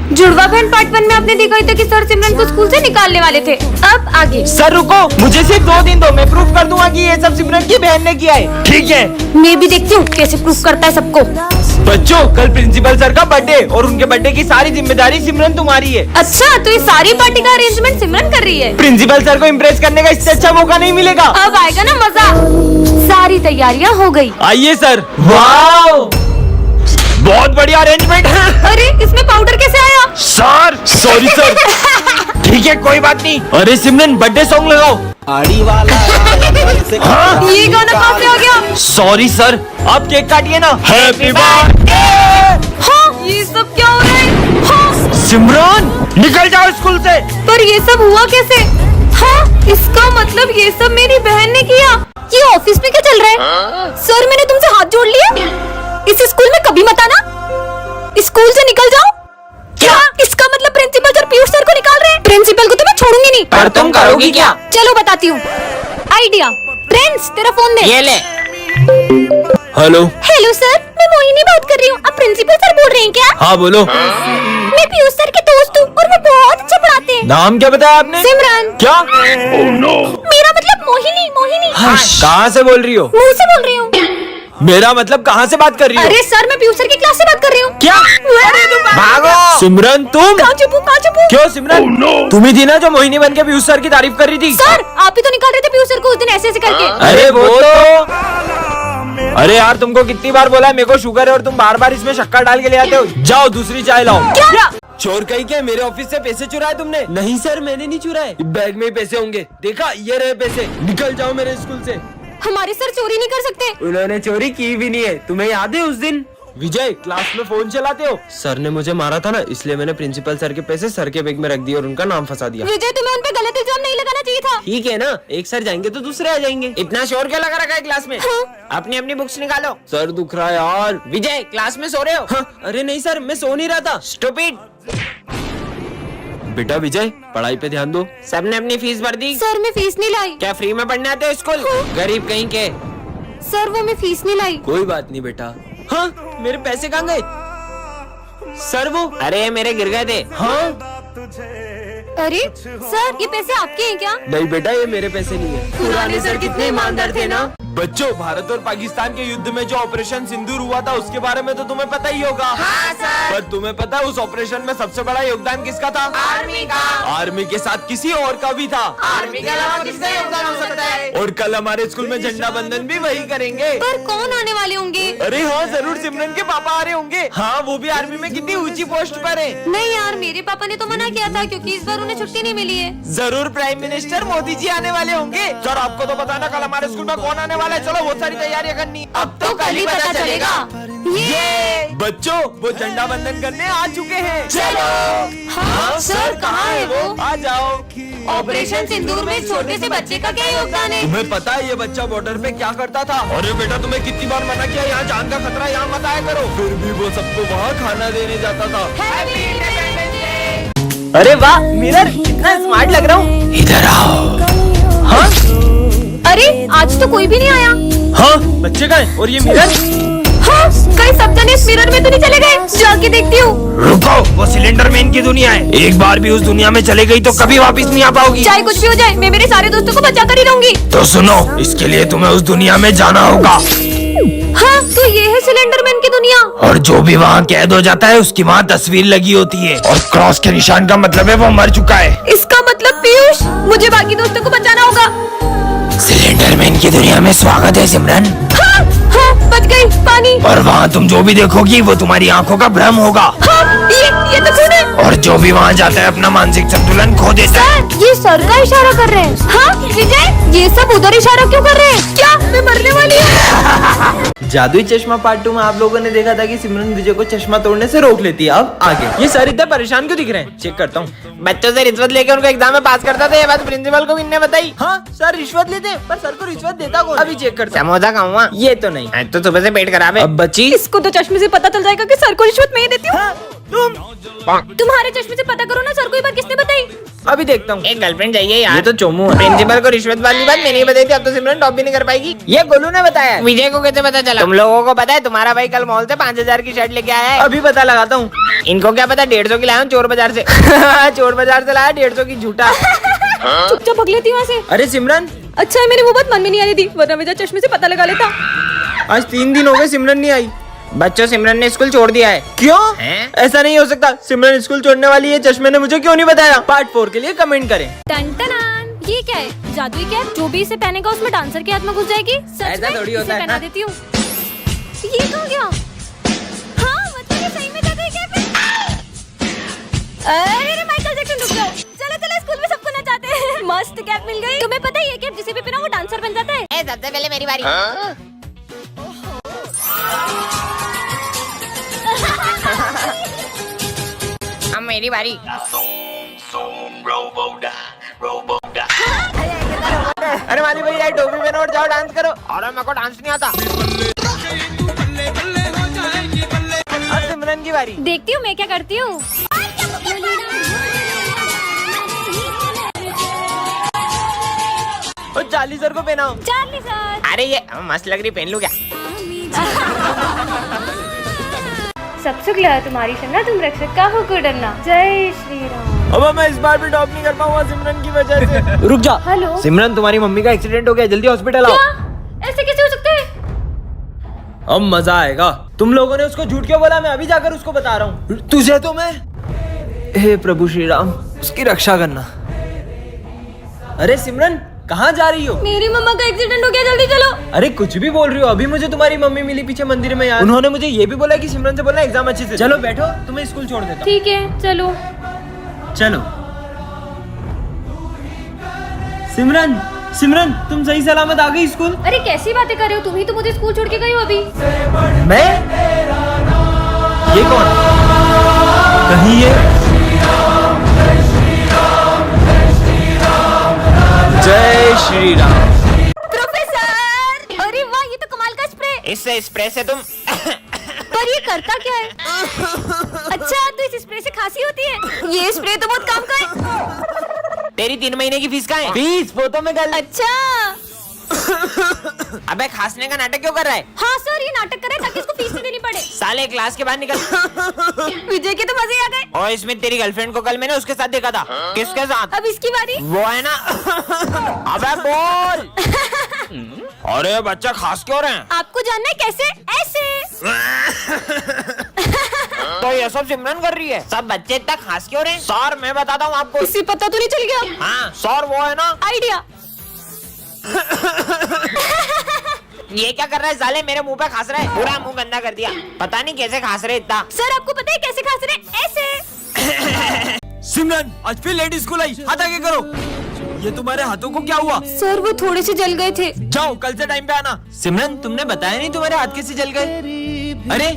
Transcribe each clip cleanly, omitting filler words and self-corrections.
जुड़वा बहन पार्ट 1 में आपने देखा था कि सर सिमरन को स्कूल से निकालने वाले थे। अब आगे। सर रुको, मुझे सिर्फ 2 दिन दो, मैं प्रूफ कर दूंगा कि ये सब सिमरन की बहन ने किया है। ठीक है, मैं भी देखती हूँ कैसे प्रूफ करता है सबको। बच्चों कल प्रिंसिपल सर का बर्थडे और उनके बर्थडे की सारी जिम्मेदारी सिमरन तुम्हारी है। अच्छा, तो ये सारी पार्टी का अरेंजमेंट सिमरन कर रही है। प्रिंसिपल सर को इम्प्रेस करने का इससे अच्छा मौका नहीं मिलेगा। अब आएगा ना मजा। सारी तैयारियां हो गई। आइए सर। वाओ, बहुत बढ़िया अरेंजमेंट है। अरे इसमें पाउडर कैसे आया? Sir sorry sir. ठीक है कोई बात नहीं। अरे सिमरन बर्थडे सॉन्ग लगाओ। आड़ी वाला हाँ? ये गाना कहाँ से आ गया? सॉरी सर, आप केक काटिए ना। Happy birthday. हाँ, ये सब क्या हो रहा है? हाँ, सिमरन निकल जाओ स्कूल से। पर ये सब हुआ कैसे? हाँ, इसका मतलब ये सब मेरी बहन ने किया। ये ऑफिस में क्या चल रहा है? सर मैंने तुमसे हाथ जोड़ लिया। इस स्कूल में कभी मत आना। स्कूल से निकल जाओ। क्या इसका मतलब प्रिंसिपल सर पीयूष सर को निकाल रहे हैं? प्रिंसिपल को तो मैं छोड़ूंगी नहीं। पर तुम करोगी क्या? चलो बताती हूँ आइडिया। प्रिंस तेरा फोन दे। ये ले। हेलो। हेलो सर, मैं मोहिनी बात कर रही हूँ। आप प्रिंसिपल सर बोल रहे हैं क्या? हाँ बोलो। मैं पीयूष सर के दोस्त हूँ और वो बहुत अच्छा पढ़ाते हैं। नाम क्या बताया आपने? सिमरन। क्या? मेरा मतलब मोहिनी। मोहिनी कहाँ से बोल रही हो? मुंह से बोल रही हूँ। मेरा मतलब कहाँ से बात कर रही हो? अरे सर, मैं पीयूष सर की क्लास से बात कर रही हूँ। क्या? भागो। सिमरन तुम? कहाँ छुपूं? क्यों सिमरन? तुम ही थी ना जो मोहिनी बन के पीयूष सर की तारीफ कर रही थी? सर आप ही तो निकाल रहे थे पीयूष सर को उस दिन ऐसे ऐसे करके। अरे वो तो। अरे यार तुमको कितनी बार बोला है मेरे को शुगर है और तुम बार बार इसमें शक्कर डाल के ले आते हो। जाओ दूसरी चाय लाओ। क्या? चोर कहीं के मेरे ऑफिस से पैसे चुराए तुमने? नहीं सर मैंने नहीं चुराए, बैग में ही पैसे होंगे। देखा ये रहे पैसे, निकल जाओ मेरे स्कूल से। हमारे सर चोरी नहीं कर सकते। उन्होंने चोरी की भी नहीं है, तुम्हें याद है उस दिन? विजय क्लास में फोन चलाते हो? सर ने मुझे मारा था ना, इसलिए मैंने प्रिंसिपल सर के पैसे सर के बैग में रख दिए और उनका नाम फंसा दिया। विजय तुम्हें उन पे गलत इल्जाम नहीं लगाना चाहिए था। ठीक है ना, एक सर जाएंगे तो दूसरे आ जाएंगे। इतना शोर क्या लगा रखा है क्लास में? हाँ। अपनी अपनी बुक्स निकालो। सर दुख रहा है यार। विजय क्लास में सो रहे हो? हाँ, अरे नहीं सर मैं सो नहीं रहा था। स्टूपिड। बेटा विजय पढ़ाई पे ध्यान दो। सबने अपनी फीस भर दी? सर मैं फीस नहीं लाई। क्या फ्री में पढ़ने आते हो स्कूल? गरीब कहीं के। सर वो मैं फीस नहीं लाई। कोई बात नहीं बेटा। हाँ मेरे पैसे कहाँ गए? सर वो, अरे मेरे गिर गए थे। हाँ अरे सर ये पैसे आपके हैं क्या? नहीं बेटा ये मेरे पैसे नहीं है। पुराने सर कितने ईमानदार थे ना। बच्चों भारत और पाकिस्तान के युद्ध में जो ऑपरेशन सिंदूर हुआ था उसके बारे में तो तुम्हें पता ही होगा। हाँ, सर। पर तुम्हें पता है उस ऑपरेशन में सबसे बड़ा योगदान किसका था? आर्मी का। आर्मी के साथ किसी और का भी था। आर्मी के अलावा किसका योगदान हो सकता है? और कल हमारे स्कूल में झंडा बंधन भी वही करेंगे। पर कौन आने वाले होंगे? अरे हाँ जरूर सिमरन के पापा आ रहे होंगे। हाँ वो भी आर्मी में कितनी ऊंची पोस्ट पर है। नहीं यार, मेरे पापा ने तो मना किया था क्योंकि इस बार उन्हें छुट्टी नहीं मिली है। जरूर प्राइम मिनिस्टर मोदी जी आने वाले होंगे। सर आपको तो पता ना कल हमारे स्कूल में कौन आने वाला है। चलो बहुत सारी तैयारियां करनी। अब तो कल ही पता चलेगा। ये बच्चों वो झंडा बंधन करने आ चुके हैं। चलो। हाँ सर कहाँ है वो? आ जाओ। ऑपरेशन सिंदूर में इस छोटे से बच्चे का क्या योगदान है? तुम्हें पता है ये बच्चा बॉर्डर पे क्या करता था? अरे बेटा तुम्हें कितनी बार मना किया यहाँ जान का खतरा, यहाँ मत आया करो। फिर भी वो सबको वहाँ खाना देने जाता था। Happy independence day. अरे वाह मिरर कितना स्मार्ट लग रहा हूँ। इधर आओ। हाँ अरे आज तो कोई भी नहीं आया। हाँ बच्चे कहाँ हैं? और ये मिरर? हाँ कहीं सब जने इस मिरर में तो नहीं चले गए? जाके देखती हूँ। रुको, वो सिलेंडर मैन की दुनिया है। एक बार भी उस दुनिया में चले गई तो कभी वापस नहीं आ पाओगी। चाहे कुछ भी हो जाए मैं मेरे सारे दोस्तों को बचा कर ही रहूंगी। तो सुनो, इसके लिए तुम्हें उस दुनिया में जाना होगा। हाँ तो ये है सिलेंडर मैन की दुनिया। और जो भी वहाँ कैद हो जाता है उसकी वहाँ तस्वीर लगी होती है और क्रॉस के निशान का मतलब है वो मर चुका है। इसका मतलब पीयूष मुझे बाकी दोस्तों को बचाना होगा। सिलेंडर मैन की दुनिया में स्वागत है सिमरन। हाँ हाँ बच गई। पानी। और वहाँ तुम जो भी देखोगी वो तुम्हारी आंखों का भ्रम होगा। हाँ ये तो खून है। और जो भी वहाँ जाता है अपना मानसिक संतुलन खो देता है। सर ये सर का इशारा कर रहे हैं। हाँ विजय ये सब उधर इशारा क्यों कर रहे हैं? क्या मैं मरने वाली हूँ? जादुई चश्मा पार्ट 2 में आप लोगों ने देखा था कि सिमरन विजय को चश्मा तोड़ने से रोक लेती है। अब आगे ये सर इतना परेशान क्यों दिख रहे हैं? चेक करता हूँ। बच्चों से रिश्वत लेके उनको एग्जाम में पास करता था, ये बात प्रिंसिपल को किसने बताई? हाँ सर रिश्वत लेते हैं, पर सर को रिश्वत देता कौन? अभी चेक करता हूँ। समोसा खाऊंगा। ये तो नहीं। आज तो सुबह से पेट खराब है। अब बच्ची इसको तो चश्मे से पता चल जाएगा कि सर को रिश्वत मैं ही देती हूँ। हाँ, तुम्हारे चश्मे से पता करो ना सर को ये बात किसने बताई। अभी देखता हूँ। एक गर्लफ्रेंड चाहिए यार। ये तो चोमू है। प्रिंसिपल को रिश्वत वाली बात मैंने ही बताई थी, अब तो सिमरन टॉप भी नहीं कर पाएगी। ये गोलू ने बताया। विजय को कैसे पता चला? तुम लोगों को पता है तुम्हारा भाई कल मॉल से 5000 की शर्ट लेके आया है। अभी पता लगाता हूँ। इनको क्या पता 150 की लाया हूँ चोर बाजार से। चोर बाजार से लाया 150 की झूठा। चुपचाप भग लेती वहाँ से। अरे सिमरन, अच्छा है मेरी वो बात मन में नहीं आ रही थी, वरना विजय चश्मे से पता लगा लेता। आज 3 दिन हो गए सिमरन नहीं आई। बच्चों सिमरन ने स्कूल छोड़ दिया है। क्यों? हैं? ऐसा नहीं हो सकता। सिमरन स्कूल छोड़ने वाली है, चश्मे ने मुझे क्यों नहीं बताया? पार्ट 4 के लिए कमेंट करें। टन टनान, ये क्या है? जादुई कैप, जो भी इसे पहनेगा उसमें डांसर के हाथ में घुस जाएगी। सच ऐसा में? थोड़ी होता इसे है, पहना हाँ? देती हूँ। ये कहाँ गया? हाँ मतलब ये सही में जादुई कैप है। अरे माइकल जैक्सन रुक जाओ। चलो चलो स्कूल में सबको नचाते हैं। मस्त कैप मिल गई। तुम्हें पता है ये कैप जिसे भी पहना वो डांसर बन जाता है। सबसे पहले मेरी बारी। अब मेरी बारी। अरे माली भैया टोपी पहनो और जाओ डांस करो। और मेरे को डांस नहीं आता। अब सिमरन की बारी। देखती हूँ मैं क्या करती हूँ। और चार्ली सर को पहनाओ। Charlie sir. अरे ये मस्त लग रही, पहन लूं क्या? सब सुख लगा तुम्हारी शन्ना, तुम रक्षक का हो को डरना। जय श्री राम। अब मैं इस बार भी टॉप नहीं कर पाऊंगा सिमरन की वजह से। रुक जा। हेलो। सिमरन तुम्हारी मम्मी का एक्सीडेंट हो गया, जल्दी हॉस्पिटल आओ। क्या? ऐसे कैसे हो सकता है? अब मजा आएगा। तुम लोगों ने उसको झूठ क्यों बोला? मैं अभी जाकर उसको बता रहा हूँ। तुझे तो मैं। हे प्रभु श्री राम, उसकी रक्षा करना। अरे सिमरन कहाँ जा रही हो? मेरी मम्मा का एक्सीडेंट हो गया, जल्दी चलो। अरे कुछ भी बोल रही हो? अभी मुझे तुम्हारी मम्मी मिली पीछे मंदिर में यार। उन्होंने मुझे ये भी बोला कि सिमरन से बोलना एग्जाम अच्छे से। चलो बैठो, तुम्हें स्कूल छोड़ देता हूँ। ठीक है चलो। चलो सिमरन, सिमरन तुम सही सलामत आ गई स्कूल? अरे कैसी बातें कर रहे हो? तुम ही तो मुझे स्कूल छोड़ के गई हो अभी। मैं? ये कौन? कहीं ये जय श्री राम। प्रोफेसर! अरे वाह, ये तो कमाल का स्प्रे। इससे स्प्रे से तुम पर ये करता क्या है? अच्छा तो इस स्प्रे से खांसी होती है? ये स्प्रे तो बहुत काम का है। तेरी 3 महीने की फीस कहाँ है? फीस फोटो में गल। अच्छा। अबे खांसने का नाटक क्यों कर रहा है? हाँ सर, ये नाटक करे ताकि इसको फीस नहीं देनी पड़े। साले क्लास के बाहर निकल। विजय के तो मजे आ गए। और इसमें तेरी गर्लफ्रेंड को कल मैंने उसके साथ देखा था। किसके साथ? अब इसकी बारी। वो है ना। अबे बोल। अरे बच्चा खास क्यों रहे हैं? आपको जानना है कैसे? ऐसे। तो ये सब सिमरन कर रही है। सब बच्चे इतना खास क्यों रहे हैं? सर मैं बताता हूँ आपको। इसे पता तो नहीं चल गया? हाँ सर वो है ना। आइडिया। ये क्या कर रहा है साले? मेरे मुंह पे खास रहा है, पूरा मुंह गंदा कर दिया। पता नहीं कैसे खास रहे इतना। सर आपको पता है कैसे खास रहे? ऐसे। सिमरन आज फिर लेट स्कूल आई, हाथ आगे करो। ये तुम्हारे हाथों को क्या हुआ? सर वो थोड़े से जल गए थे। जाओ कल से टाइम पे आना। सिमरन तुमने बताया नहीं तुम्हारे हाथ कैसे जल गए? अरे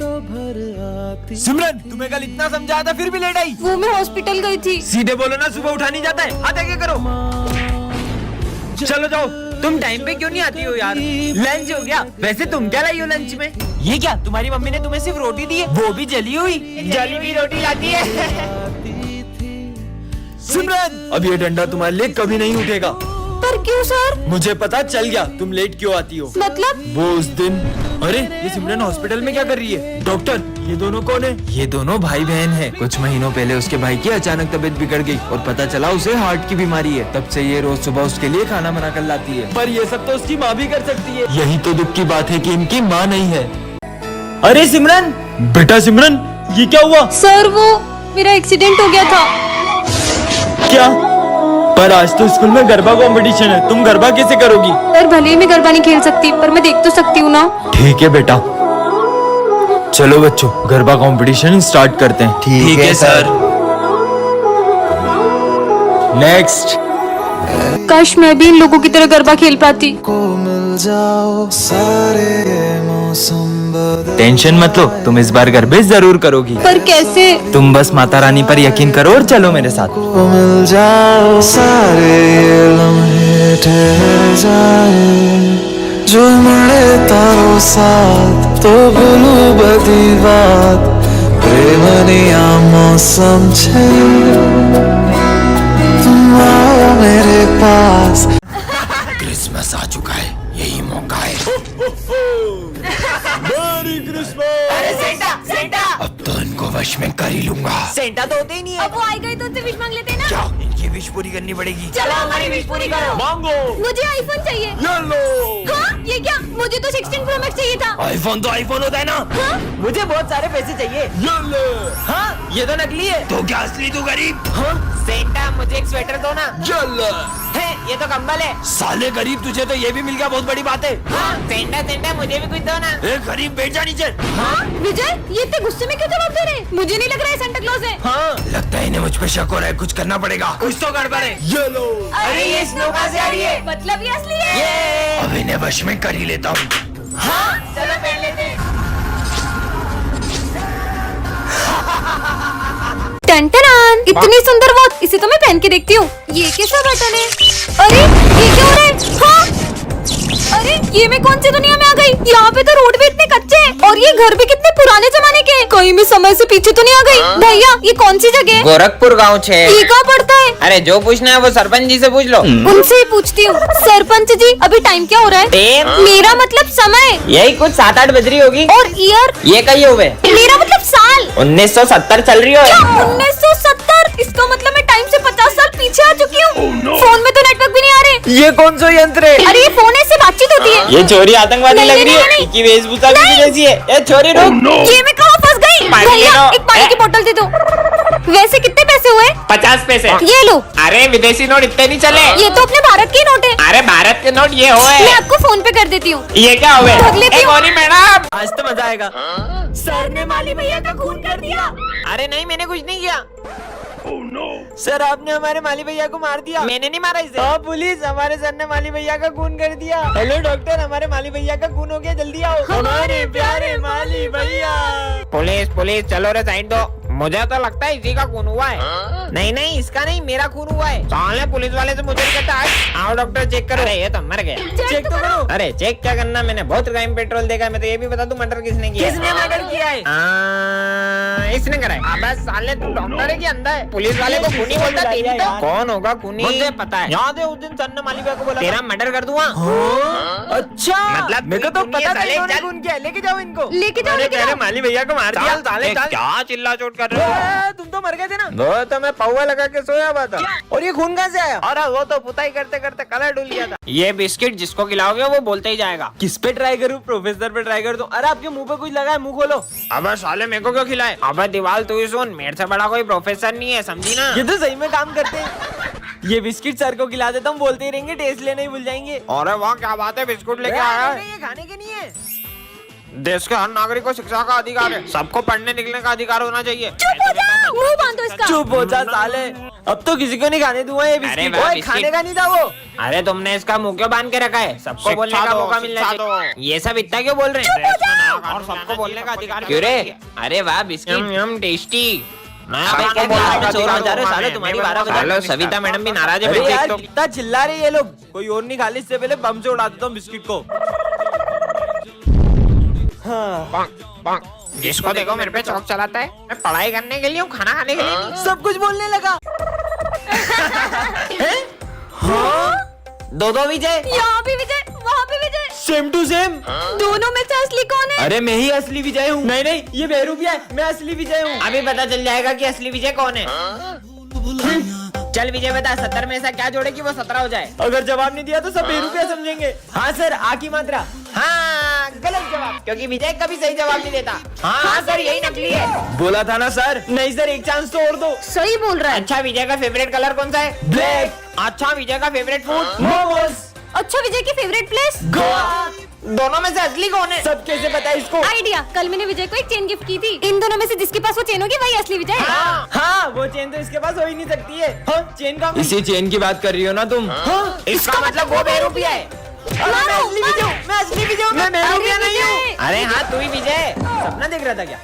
सिमरन तुम्हें कल इतना समझाया था फिर भी लेट आई। वो मैं हॉस्पिटल गई थी। सीधे बोलो ना, सुबह उठा नहीं जाता है। हाथ आगे करो। चलो जाओ। तुम टाइम पे क्यों नहीं आती हो यार? लंच हो गया। वैसे तुम क्या लाई हो लंच में? ये क्या तुम्हारी मम्मी ने तुम्हें सिर्फ रोटी दी है, वो भी जली हुई? जली हुई रोटी लाती है। सिमरन अब ये डंडा तुम्हारे लिए कभी नहीं उठेगा। पर क्यों सर? मुझे पता चल गया तुम लेट क्यों आती हो। मतलब? वो उस दिन। अरे ये सिमरन हॉस्पिटल में क्या कर रही है? डॉक्टर ये दोनों कौन है? ये दोनों भाई बहन हैं। कुछ महीनों पहले उसके भाई की अचानक तबीयत बिगड़ गई और पता चला उसे हार्ट की बीमारी है। तब से ये रोज सुबह उसके लिए खाना बना कर लाती है। पर ये सब तो उसकी माँ भी कर सकती है। यही तो दुख की बात है कि इनकी माँ नहीं है। अरे सिमरन, बेटा सिमरन ये क्या हुआ? सर वो मेरा एक्सीडेंट हो गया था। क्या? पर आज तो स्कूल में गरबा कंपटीशन है, तुम गरबा कैसे करोगी? सर भले ही मैं गरबा नहीं खेल सकती, पर मैं देख तो सकती हूँ ना। ठीक है बेटा। चलो बच्चों गरबा कंपटीशन स्टार्ट करते हैं। ठीक है सर। नेक्स्ट। काश मैं भी इन लोगों की तरह गरबा खेल पाती। टेंशन मत लो, तुम इस बार गरबे जरूर करोगी। पर कैसे? तुम बस माता रानी पर यकीन करो और चलो मेरे साथ। मिल जाओ सारे ये लम्हे ठहर जाए, जो मिले तारो साथ तो भूलूं बदी बात, प्रेमनिया मौसम छे तुम आओ मेरे पास क्रिसमस आ चुका है, यही मौका है। अरे सेंटा सेंटा अब तो इनको वश में कर ही लूंगा। सेंटा तो होते ही नहीं है। अब वो आएगा ही तो उनसे विश मांग लेते हैं ना। क्या इनकी विश पूरी करनी पड़ेगी? चलो हमारी विश पूरी करो। मुझे आईफोन चाहिए। हाँ ये क्या, मुझे तो 16 प्रो मैक्स चाहिए था। आईफोन तो आईफोन होता है ना। हाँ? मुझे बहुत सारे पैसे चाहिए। हाँ ये तो नकली है। तो क्या असली तू गरीब? सेंटा मुझे एक स्वेटर दो ना। है ये तो कंबल है। साले गरीब, तुझे तो ये भी मिल गया, बहुत बड़ी बात है। हाँ सेंटा सेंटा मुझे भी कुछ दो ना। ए गरीब, बैठ जा नीचे। हाँ? विजय ये इतने गुस्से में क्यों जवाब दे रहे हैं? मुझे नहीं लग रहा है सेंटा क्लॉज है। लगता है इन्हें मुझ पे शक हो रहा है, कुछ करना पड़ेगा। कुछ तो गड़बड़ है। अरे ये स्नो कहाँ से आ रही है? मतलब ये असली है। अब इन्हें वश में कर ही लेता हूँ। चलो पहन लेते हैं। टन-टन-टन, इतनी सुंदर वॉच, इसे तो मैं पहन के देखती हूँ। ये कैसा बटन है? अरे ये क्या हो रहा है? हाँ? अरे ये मैं कौन सी दुनिया में आ गई? यहाँ पे तो रोड भी इतने कच्चे हैं और ये घर भी कितने पुराने जमाने के हैं। कहीं मैं समय से पीछे तो नहीं आ गई? भैया ये कौन सी जगह है? गोरखपुर गाँव छे। ये कहाँ पड़ता है? अरे जो पूछना है वो सरपंच जी से पूछ लो। उनसे ही पूछती हूँ। सरपंच जी अभी टाइम क्या हो रहा है? टाइम? मेरा मतलब समय। यही कुछ 7-8 बज रही होगी। और ईयर? ये कहिए हुए मेरा मतलब साल। 1970 चल रही हो। क्या 1970? इसका मतलब मैं टाइम से 50 साल पीछे आ चुकी हूँ। फोन में तो नेटवर्क भी नहीं आ रहे। ये कौन सा यंत्र है? अरे ये फोन है, इससे बातचीत होती है। ये छोरी आतंकवादी नहीं, लग नहीं, रही नहीं, है। नहीं। इनकी वेशभूषा भी जैसी है। ये छोरी रुक। ये मैं कहाँ फंस गई? पानी भैया ले लो। एक पानी की बोतल दे दो। वैसे कितने पैसे हुए? 50 पैसे। ये लो। अरे विदेशी नोट इतने नहीं चले। ये तो अपने भारत के नोट है। अरे भारत के नोट ये हुए। मैं आपको फोन पे कर देती हूँ। ये क्या हुए? ठग लेती हूँ। कौन मैडम? आज तो मजा आएगा। सर ने माली भैया का खून कर दिया। अरे नहीं मैंने कुछ नहीं किया। सर आपने हमारे माली भैया को मार दिया। मैंने नहीं मारा इसे। हाँ पुलिस, हमारे सर ने माली भैया का खून कर दिया। हेलो डॉक्टर, हमारे माली भैया का खून हो गया, जल्दी आओ। हमारे प्यारे माली भैया। पुलिस पुलिस चलो रे साइड दो। मुझे तो लगता है इसी का खून हुआ है। नहीं नहीं इसका नहीं, मेरा खून हुआ है। साले पुलिस वाले से मुझे नहीं कहता। आओ डॉक्टर चेक करो। अरे ये तो मर गया। चेक तो करो। अरे चेक क्या करना, मैंने बहुत टाइम पेट्रोल देखा है। मैं तो ये भी बता दूं मर्डर किसने किया है। किसने मर्डर किया है? इसने करा है। अबे साले तू डॉक्टर है कि अंधा है? पुलिस वाले को खूनी बोलता है तेरी तो। कौन होगा खूनी? मुझे पता है। याद है उस दिन सर ने माली भैया को बोला तेरा मर्डर कर दूंगा। अच्छा मतलब मेरे को तो खूनी है पता था साले, इन्होंने चल। खून किया। लेके जाओ इनको। लेके जाओ, अरे लेके पहले जाओ। माली भैया को मार दिया। साले ये साले क्या चिल्ला चोट कर रहे हो? तुम तो मर गए थे ना। वो तो मैं पौवा लगा के सोया हुआ था। और ये खून कहाँ से आया? अरे वो तो पुताई करते करते कलर डुल गया था। ये बिस्किट जिसको खिलाओगे वो बोलते ही जाएगा। किस पे ट्राई करूँ? प्रोफेसर पे ट्राई कर दूं। अरे आपके मुंह पे कुछ लगा है, मुंह खोलो। अबे साले मेरे को क्यों खिलाए? अबे दीवाल तू ही सुन, मेरे से बड़ा कोई प्रोफेसर नहीं है, समझी ना? ये तो सही में काम करते हैं। ये बिस्किट सर को खिला देता हूँ, बोलते ही रहेंगे, टेस्ट लेने ही भूल जाएंगे। अरे वाह क्या बात है, बिस्कुट लेके आया है। ये खाने के नहीं है। देश के हर नागरिक को शिक्षा का अधिकार है। सबको पढ़ने निकलने का अधिकार होना चाहिए। चुप हो जाओ, मुंह बांधो इसका। चुप हो जा साले। अब तो किसी को नहीं खाने दूंगा ये बिस्किट। वाह, ओए, बिस्किट। खाने का नहीं था वो। अरे तुमने इसका मुंह क्यों बांध के रखा है? सबको शिक्षा बोलने का दो, मौका मिलना शिक्षा चाहिए। ये सब इतना क्यों बोल रहे हैं? और सबको बोलने का अधिकार क्यों रे? अरे वाह बिस्किट यम टेस्टी। सविता मैडम भी नाराज है। अरे यार कितना चिल्ला रहे ये लोग। कोई और नहीं खा ली, इससे पहले बम से उड़ा देता हूँ बिस्किट को। हाँ। जिसको देखो मेरे पे चौक चलाता है। मैं पढ़ाई करने के लिए हूँ, खाना खाने के लिए नहीं। सब कुछ बोलने लगा। दो विजय। यहाँ भी विजय, वहाँ भी विजय। Same to same. दोनों में से असली कौन है? अरे मैं ही असली विजय हूँ। नहीं नहीं ये बेरूपिया है, मैं असली विजय हूँ। अभी पता चल जाएगा कि असली विजय कौन है। चल विजय बता, 70 में ऐसा क्या जोड़े कि वो 17 हो जाए? अगर जवाब नहीं दिया तो सब बेरूपिया समझेंगे। हाँ सर, आ की मात्रा। हाँ गलत जवाब, क्योंकि विजय कभी सही जवाब नहीं देता। हाँ सर यही नकली है। बोला था ना सर। नहीं सर, एक चांस तो और दो। सही बोल रहा है। अच्छा विजय का फेवरेट कलर कौन सा है? ब्लैक। अच्छा विजय का फेवरेट फूड? मोमोज। अच्छा विजय की फेवरेट प्लेस? दोनों में से असली कौन है? सब कैसे पता है इसको? आइडिया, कल मैंने विजय को एक चेन गिफ्ट की थी। इन दोनों में से जिसके पास वो चेन होगी वही असली विजय है। हाँ वो चेन तो इसके पास हो ही नहीं सकती है। हाँ, चेन का इसी चेन की बात कर रही हो ना तुम? हाँ, इसका मतलब वो बेरूपिया है। मैं असली विजय हूँ। मैं असली विजय हूँ। मैं बेरूपिया नहीं हूँ। अरे हाँ तू ही विजय। सपना देख रहा था क्या?